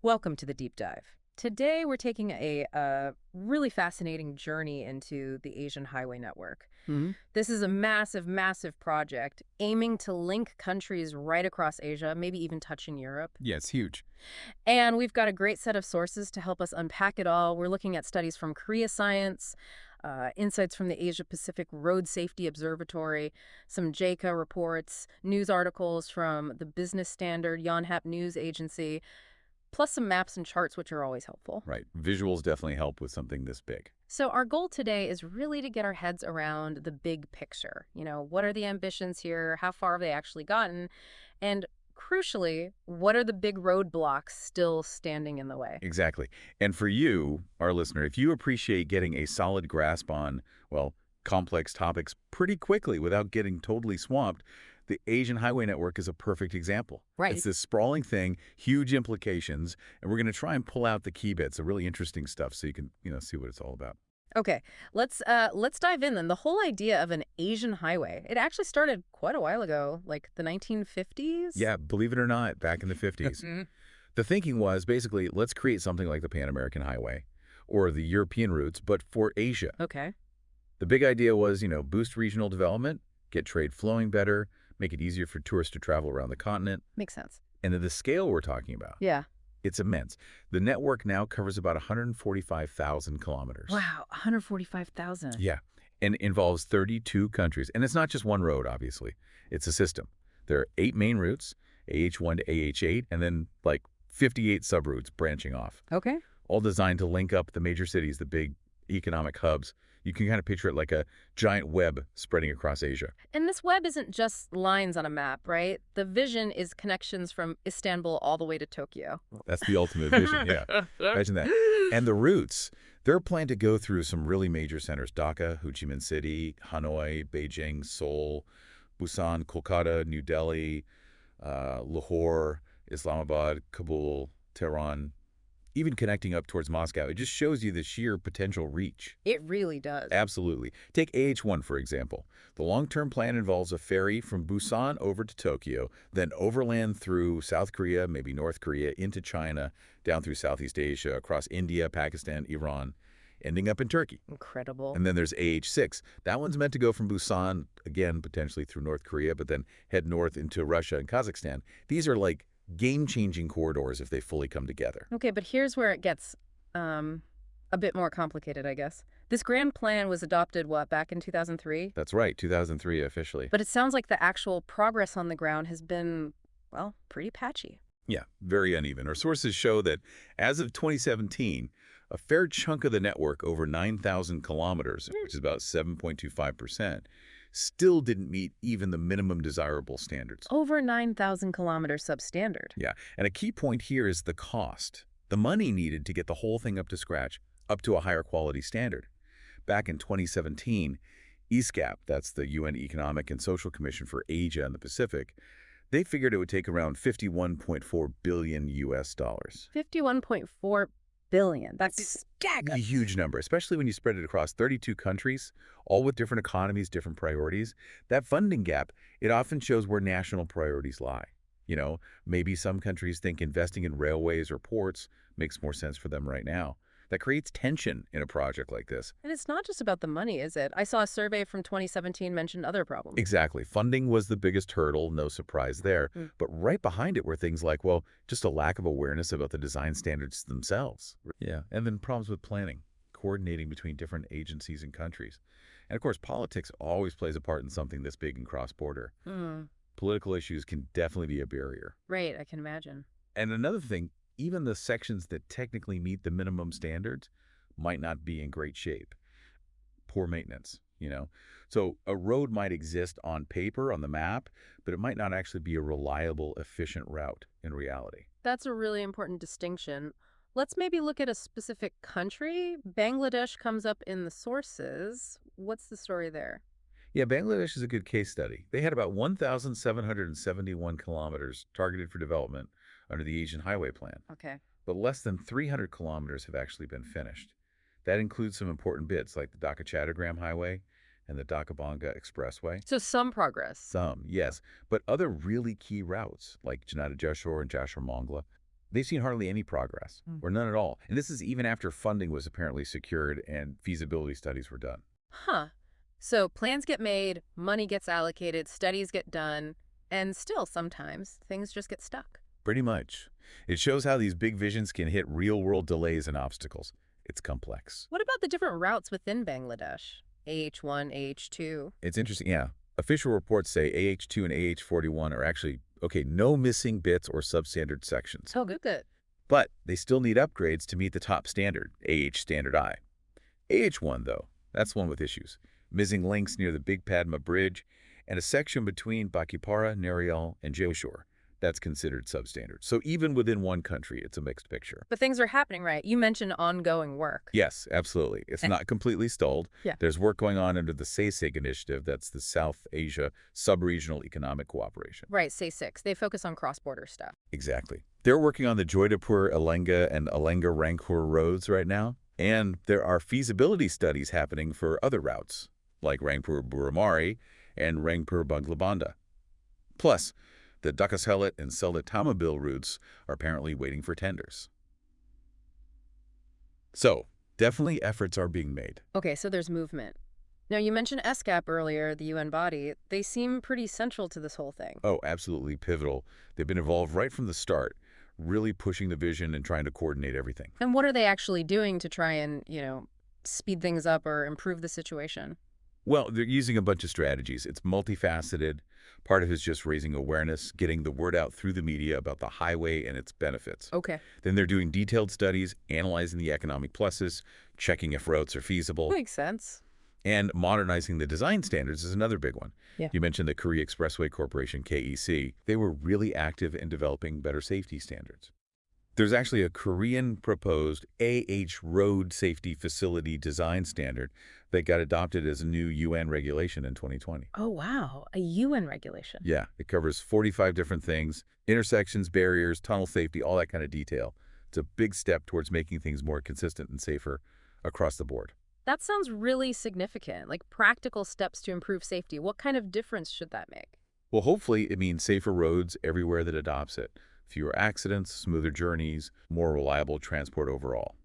Welcome to the deep dive. Today, we're taking a really fascinating journey into the Asian Highway Network. Hmm. This is a massive, massive project aiming to link countries right across Asia, maybe even touching Europe. Yeah, it's huge. And we've got a great set of sources to help us unpack it all. We're looking at studies from Korea Science, insights from the Asia Pacific Road Safety Observatory, some JICA reports, news articles from the Business Standard, Yonhap News Agency, plus some maps and charts, which are always helpful. Right. Visuals definitely help with something this big. So our goal today is really to get our heads around the big picture. What are the ambitions here? How far have they actually gotten? And crucially, what are the big roadblocks still standing in the way? Exactly. And for you, our listener, if you appreciate getting a solid grasp on, well, complex topics pretty quickly without getting totally swamped, the Asian Highway Network is a perfect example. Right. It's this sprawling thing, huge implications, and we're going to try and pull out the key bits, the really interesting stuff, so you can, see what it's all about. Okay, let's dive in then. The whole idea of an Asian highway, it actually started quite a while ago, like the 1950s? Yeah, believe it or not, back in the 50s. Mhm. The thinking was basically, let's create something like the Pan American Highway or the European routes, but for Asia. Okay. The big idea was, boost regional development, get trade flowing better, make it easier for tourists to travel around the continent. Makes sense. And then the scale we're talking about, Yeah. it's immense. The network now covers about 145,000 kilometers. Wow, 145,000. Yeah, and involves 32 countries. And it's not just one road, obviously. It's a system. There are 8 main routes, AH1 to AH8, and then like 58 subroutes branching off, Okay. all designed to link up the major cities, the big economic hubs. You can kind of picture it like a giant web spreading across Asia. And this web isn't just lines on a map, right? The vision is connections from Istanbul all the way to Tokyo. That's the ultimate vision, yeah. Imagine that. And the routes, they're planned to go through some really major centers: Dhaka, Ho Chi Minh City, Hanoi, Beijing, Seoul, Busan, Kolkata, New Delhi, Lahore, Islamabad, Kabul, Tehran, even connecting up towards Moscow. It just shows you the sheer potential reach. It really does. Absolutely. Take AH1, for example. The long-term plan involves a ferry from Busan over to Tokyo, then overland through South Korea, maybe North Korea, into China, down through Southeast Asia, across India, Pakistan, Iran, ending up in Turkey. Incredible. And then there's AH6. That one's meant to go from Busan, again, potentially through North Korea, but then head north into Russia and Kazakhstan. These are like game-changing corridors if they fully come together. Okay, but here's where it gets a bit more complicated, I guess. This grand plan was adopted, what, back in 2003? That's right, 2003 officially. But it sounds like the actual progress on the ground has been, well, pretty patchy. Yeah, very uneven. Our sources show that as of 2017, a fair chunk of the network, over 9,000 kilometers, which is about 7.25%, still didn't meet even the minimum desirable standards. Over 9,000 kilometers substandard. Yeah, and a key point here is the cost. The money needed to get the whole thing up to scratch, up to a higher quality standard. Back in 2017, ESCAP, that's the UN Economic and Social Commission for Asia and the Pacific, they figured it would take around 51.4 billion US dollars. 51.4 billion. That's A huge number, especially when you spread it across 32 countries, all with different economies, different priorities. That funding gap, it often shows where national priorities lie. Maybe some countries think investing in railways or ports makes more sense for them right now. That creates tension in a project like this. And it's not just about the money, is it? I saw a survey from 2017 mentioned other problems. Exactly. Funding was the biggest hurdle, no surprise there. Mm. But right behind it were things like, well, just a lack of awareness about the design standards themselves. Yeah, and then problems with planning, coordinating between different agencies and countries. And of course, politics always plays a part in something this big and cross-border. Mm. Political issues can definitely be a barrier. Right, I can imagine. And another thing, even the sections that technically meet the minimum standards might not be in great shape. Poor maintenance. So a road might exist on paper, on the map, but it might not actually be a reliable, efficient route in reality. That's a really important distinction. Let's maybe look at a specific country. Bangladesh comes up in the sources. What's the story there? Yeah, Bangladesh is a good case study. They had about 1,771 kilometers targeted for development under the Asian Highway Plan, Okay. but less than 300 kilometers have actually been finished. That includes some important bits like the Dhaka-Chattogram Highway and the Dhaka-Bonga Expressway. So some progress. Some, yes, but other really key routes like Janata Jashore and Jashore Mongla, They've seen hardly any progress, or none at all. And this is even after funding was apparently secured and feasibility studies were done. Huh. So plans get made, money gets allocated, studies get done, and still sometimes things just get stuck. Pretty much. It shows how these big visions can hit real-world delays and obstacles. It's complex. What about the different routes within Bangladesh? AH1, AH2. It's interesting, yeah. Official reports say AH2 and AH41 are actually, okay, no missing bits or substandard sections. Oh, good, good. But they still need upgrades to meet the top standard, AH Standard I. AH1, though, that's one with issues. Missing links near the Big Padma Bridge and a section between Bakipara, Nariel, and Joshore. That's considered substandard. So even within one country, it's a mixed picture. But things are happening, right? You mentioned ongoing work. Yes, absolutely. It's not completely stalled. Yeah. There's work going on under the SASIG initiative. That's the South Asia Sub-Regional Economic Cooperation. Right, say six. They focus on cross-border stuff. Exactly. They're working on the Joydapur-Alenga and Alenga-Rangpur roads right now. And there are feasibility studies happening for other routes, like Rangpur-Buramari and Rangpur-Banglabanda. Plus, the Dhaka-Sylhet and Sylhet-Tamabil routes are apparently waiting for tenders. So, definitely efforts are being made. Okay, so there's movement. Now, you mentioned ESCAP earlier, the UN body. They seem pretty central to this whole thing. Oh, absolutely pivotal. They've been involved right from the start, really pushing the vision and trying to coordinate everything. And what are they actually doing to try and, speed things up or improve the situation? Well, they're using a bunch of strategies. It's multifaceted. Part of it is just raising awareness, getting the word out through the media about the highway and its benefits. Okay. Then they're doing detailed studies, analyzing the economic pluses, checking if routes are feasible. Makes sense. And modernizing the design standards is another big one. Yeah. You mentioned the Korea Expressway Corporation, KEC. They were really active in developing better safety standards. There's actually a Korean-proposed Road Safety Facility Design Standard that got adopted as a new UN regulation in 2020. Oh, wow. A UN regulation. Yeah, it covers 45 different things, intersections, barriers, tunnel safety, all that kind of detail. It's a big step towards making things more consistent and safer across the board. That sounds really significant, like practical steps to improve safety. What kind of difference should that make? Well, hopefully it means safer roads everywhere that adopts it. Fewer accidents, smoother journeys, more reliable transport overall.